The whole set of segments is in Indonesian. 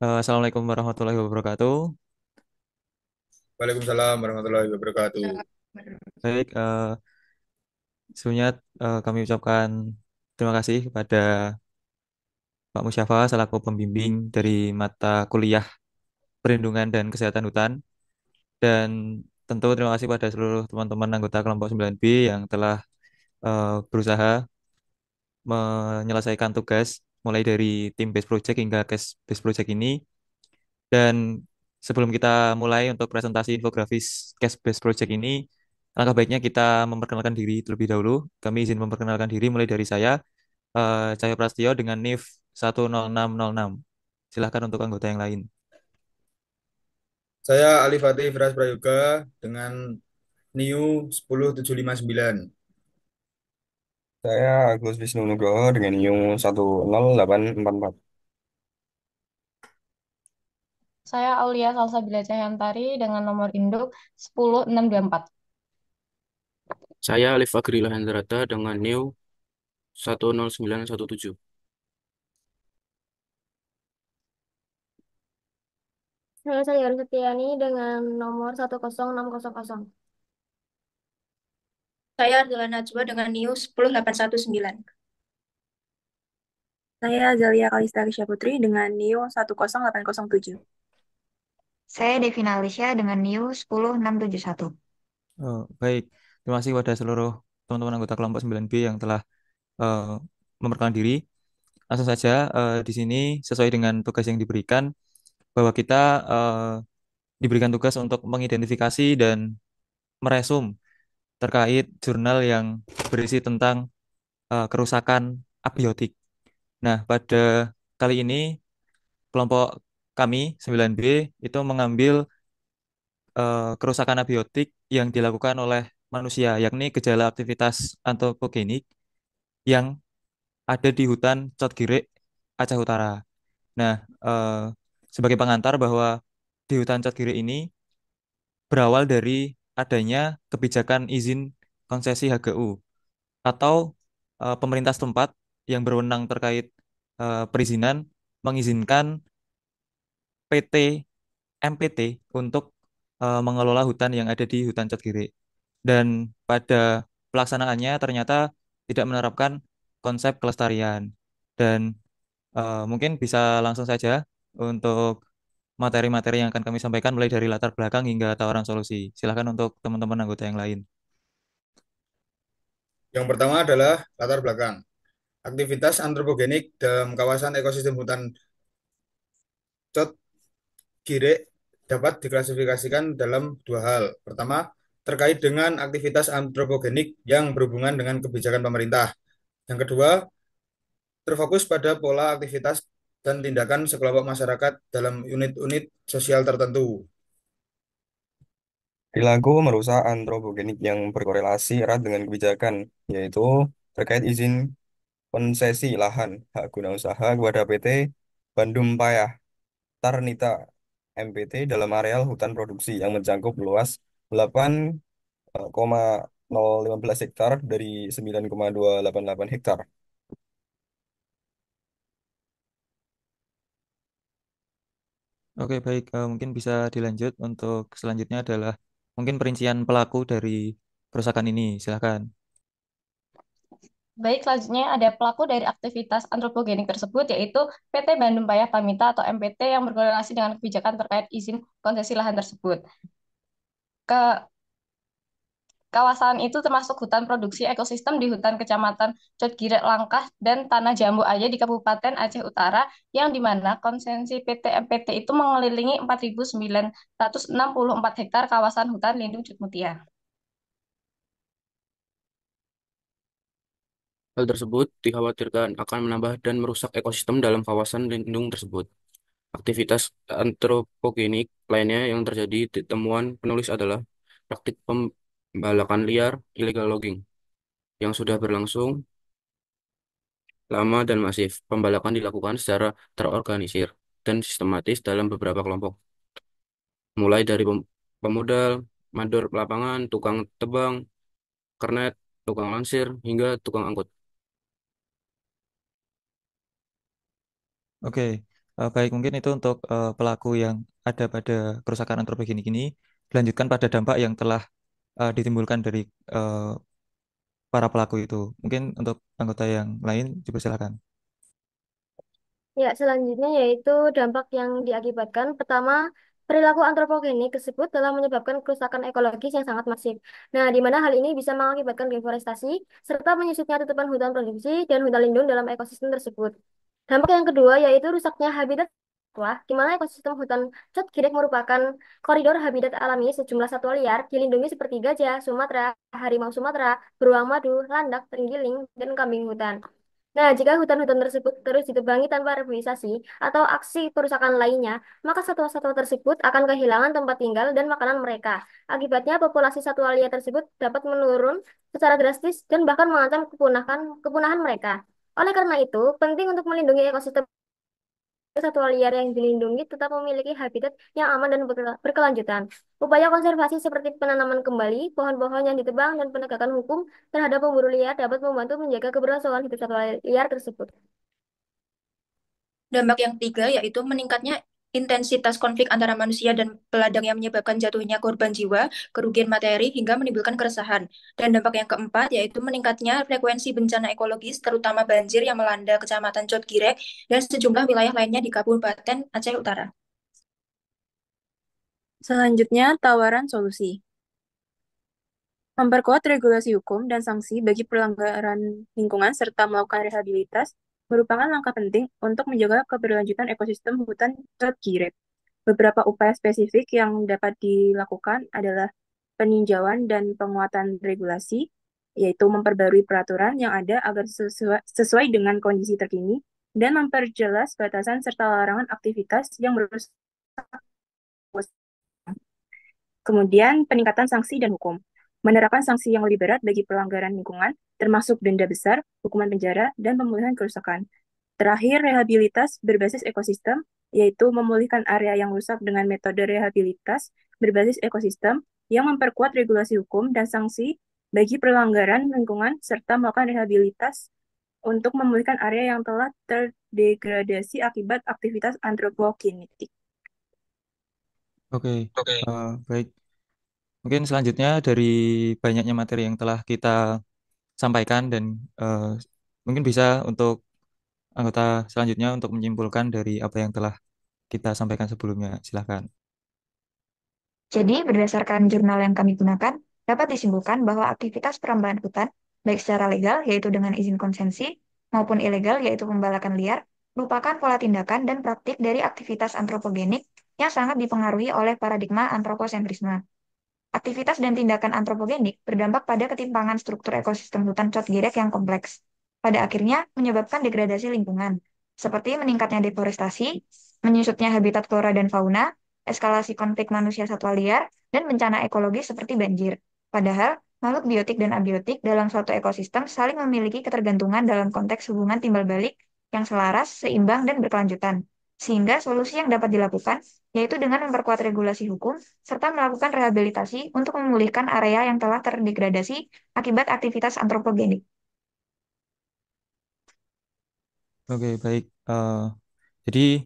Assalamualaikum warahmatullahi wabarakatuh. Waalaikumsalam warahmatullahi wabarakatuh. Baik, sebelumnya kami ucapkan terima kasih kepada Pak Musyafa selaku pembimbing dari mata kuliah Perlindungan dan Kesehatan Hutan, dan tentu terima kasih pada seluruh teman-teman anggota kelompok 9B yang telah berusaha menyelesaikan tugas mulai dari tim base project hingga case base project ini. Dan sebelum kita mulai untuk presentasi infografis case base project ini, alangkah baiknya kita memperkenalkan diri terlebih dahulu. Kami izin memperkenalkan diri mulai dari saya, Cahyo Prasetyo dengan NIF 10606. Silahkan untuk anggota yang lain. Saya Ali Fatih Firas Prayoga dengan NIU 10759. Saya Agus Wisnu Nugroho dengan NIU 10844. Saya Aulia Salsabila Cahyantari dengan nomor induk 10624. Saya Alif Agrila Hendrata dengan NIU 10917. Saya Saliar Setiani dengan nomor 10600. Saya Ardila Najwa dengan NIU 10819. Saya Zalia Kalista Putri dengan NIU 10807. Saya Devina Alicia dengan NIU 10671. Baik, terima kasih kepada seluruh teman-teman anggota kelompok 9B yang telah eh, memperkenalkan diri. Langsung saja, di sini sesuai dengan tugas yang diberikan, bahwa kita diberikan tugas untuk mengidentifikasi dan meresum terkait jurnal yang berisi tentang kerusakan abiotik. Nah, pada kali ini kelompok kami 9B itu mengambil kerusakan abiotik yang dilakukan oleh manusia, yakni gejala aktivitas antropogenik yang ada di hutan Cotgirek, Aceh Utara. Nah, eh, sebagai pengantar bahwa di hutan Cotgirek ini berawal dari adanya kebijakan izin konsesi HGU atau pemerintah setempat yang berwenang terkait perizinan mengizinkan PT MPT untuk mengelola hutan yang ada di hutan Cotgirek. Dan pada pelaksanaannya ternyata tidak menerapkan konsep kelestarian. Dan mungkin bisa langsung saja untuk materi-materi yang akan kami sampaikan mulai dari latar belakang hingga tawaran solusi. Silakan untuk teman-teman anggota yang lain. Yang pertama adalah latar belakang. Aktivitas antropogenik dalam kawasan ekosistem hutan Cot Girek dapat diklasifikasikan dalam dua hal. Pertama, terkait dengan aktivitas antropogenik yang berhubungan dengan kebijakan pemerintah. Yang kedua, terfokus pada pola aktivitas dan tindakan sekelompok masyarakat dalam unit-unit sosial tertentu. Perilaku merusak antropogenik yang berkorelasi erat dengan kebijakan, yaitu terkait izin konsesi lahan hak guna usaha kepada PT Bandung Payah Tarnita MPT dalam areal hutan produksi yang mencakup luas 8,015 hektar dari 9,288 hektar. Oke, baik. Mungkin bisa dilanjut untuk selanjutnya adalah mungkin perincian pelaku dari kerusakan ini. Silakan. Baik, selanjutnya ada pelaku dari aktivitas antropogenik tersebut, yaitu PT Bandung Paya Tamita atau MPT yang berkorelasi dengan kebijakan terkait izin konsesi lahan tersebut. Ke Kawasan itu termasuk hutan produksi ekosistem di hutan Kecamatan Cotgirek Langkah dan Tanah Jambu Aye di Kabupaten Aceh Utara, yang di mana konsensi PT MPT itu mengelilingi 4.964 hektar kawasan hutan lindung Cut Mutia. Hal tersebut dikhawatirkan akan menambah dan merusak ekosistem dalam kawasan lindung tersebut. Aktivitas antropogenik lainnya yang terjadi di temuan penulis adalah praktik pembalakan liar illegal logging yang sudah berlangsung lama dan masif. Pembalakan dilakukan secara terorganisir dan sistematis dalam beberapa kelompok, mulai dari pemodal, mandor lapangan, tukang tebang, kernet, tukang lansir, hingga tukang angkut. Oke, Baik, mungkin itu untuk pelaku yang ada pada kerusakan antropogenik ini. Dilanjutkan pada dampak yang telah ditimbulkan dari eh, para pelaku itu. Mungkin untuk anggota yang lain dipersilakan. Ya, selanjutnya yaitu dampak yang diakibatkan. Pertama, perilaku antropogenik tersebut telah menyebabkan kerusakan ekologis yang sangat masif. Nah, di mana hal ini bisa mengakibatkan deforestasi, serta menyusutnya tutupan hutan produksi dan hutan lindung dalam ekosistem tersebut. Dampak yang kedua yaitu rusaknya habitat satwa, di mana ekosistem hutan Cat Giric merupakan koridor habitat alami sejumlah satwa liar dilindungi seperti gajah, Sumatera, harimau Sumatera, beruang madu, landak, terenggiling, dan kambing hutan. Nah, jika hutan-hutan tersebut terus ditebangi tanpa reboisasi atau aksi perusakan lainnya, maka satwa-satwa tersebut akan kehilangan tempat tinggal dan makanan mereka. Akibatnya, populasi satwa liar tersebut dapat menurun secara drastis dan bahkan mengancam kepunahan mereka. Oleh karena itu, penting untuk melindungi ekosistem satwa liar yang dilindungi tetap memiliki habitat yang aman dan berkelanjutan. Upaya konservasi seperti penanaman kembali pohon-pohon yang ditebang dan penegakan hukum terhadap pemburu liar dapat membantu menjaga keberlangsungan hidup satwa liar tersebut. Dampak yang ketiga yaitu meningkatnya intensitas konflik antara manusia dan peladang yang menyebabkan jatuhnya korban jiwa, kerugian materi, hingga menimbulkan keresahan. Dan dampak yang keempat yaitu meningkatnya frekuensi bencana ekologis, terutama banjir yang melanda Kecamatan Cotgirek dan sejumlah wilayah lainnya di Kabupaten Aceh Utara. Selanjutnya, tawaran solusi. Memperkuat regulasi hukum dan sanksi bagi pelanggaran lingkungan serta melakukan rehabilitas merupakan langkah penting untuk menjaga keberlanjutan ekosistem hutan Girek. Beberapa upaya spesifik yang dapat dilakukan adalah peninjauan dan penguatan regulasi, yaitu memperbarui peraturan yang ada agar sesuai dengan kondisi terkini, dan memperjelas batasan serta larangan aktivitas yang merusak. Kemudian, peningkatan sanksi dan hukum. Menerapkan sanksi yang lebih berat bagi pelanggaran lingkungan, termasuk denda besar, hukuman penjara, dan pemulihan kerusakan. Terakhir, rehabilitas berbasis ekosistem, yaitu memulihkan area yang rusak dengan metode rehabilitas berbasis ekosistem yang memperkuat regulasi hukum dan sanksi bagi pelanggaran lingkungan, serta melakukan rehabilitas untuk memulihkan area yang telah terdegradasi akibat aktivitas antropogenetik. Oke, baik. Mungkin selanjutnya dari banyaknya materi yang telah kita sampaikan dan eh, mungkin bisa untuk anggota selanjutnya untuk menyimpulkan dari apa yang telah kita sampaikan sebelumnya. Silakan. Jadi, berdasarkan jurnal yang kami gunakan, dapat disimpulkan bahwa aktivitas perambahan hutan, baik secara legal, yaitu dengan izin konsensi, maupun ilegal, yaitu pembalakan liar, merupakan pola tindakan dan praktik dari aktivitas antropogenik yang sangat dipengaruhi oleh paradigma antroposentrisme. Aktivitas dan tindakan antropogenik berdampak pada ketimpangan struktur ekosistem hutan Cotgirek yang kompleks. Pada akhirnya menyebabkan degradasi lingkungan, seperti meningkatnya deforestasi, menyusutnya habitat flora dan fauna, eskalasi konflik manusia satwa liar, dan bencana ekologis seperti banjir. Padahal, makhluk biotik dan abiotik dalam suatu ekosistem saling memiliki ketergantungan dalam konteks hubungan timbal balik yang selaras, seimbang, dan berkelanjutan. Sehingga solusi yang dapat dilakukan yaitu dengan memperkuat regulasi hukum serta melakukan rehabilitasi untuk memulihkan area yang telah terdegradasi akibat aktivitas antropogenik. Oke, baik. Jadi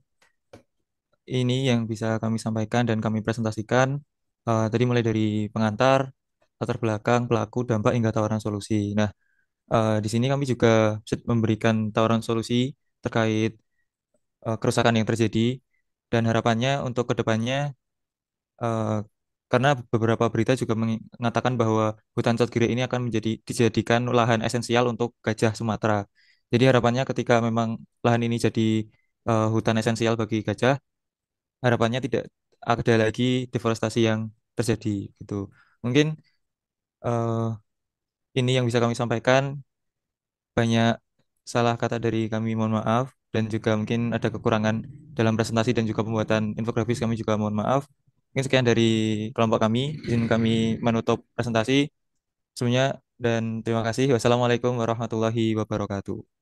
ini yang bisa kami sampaikan dan kami presentasikan. Tadi mulai dari pengantar, latar belakang, pelaku, dampak hingga tawaran solusi. Nah, di sini kami juga memberikan tawaran solusi terkait kerusakan yang terjadi dan harapannya untuk kedepannya eh, karena beberapa berita juga mengatakan bahwa hutan Satgiri ini akan dijadikan lahan esensial untuk gajah Sumatera. Jadi harapannya ketika memang lahan ini jadi hutan esensial bagi gajah, harapannya tidak ada lagi deforestasi yang terjadi gitu. Mungkin eh, ini yang bisa kami sampaikan. Banyak salah kata dari kami, mohon maaf, dan juga mungkin ada kekurangan dalam presentasi dan juga pembuatan infografis, kami juga mohon maaf. Mungkin sekian dari kelompok kami, izin kami menutup presentasi semuanya, dan terima kasih. Wassalamualaikum warahmatullahi wabarakatuh.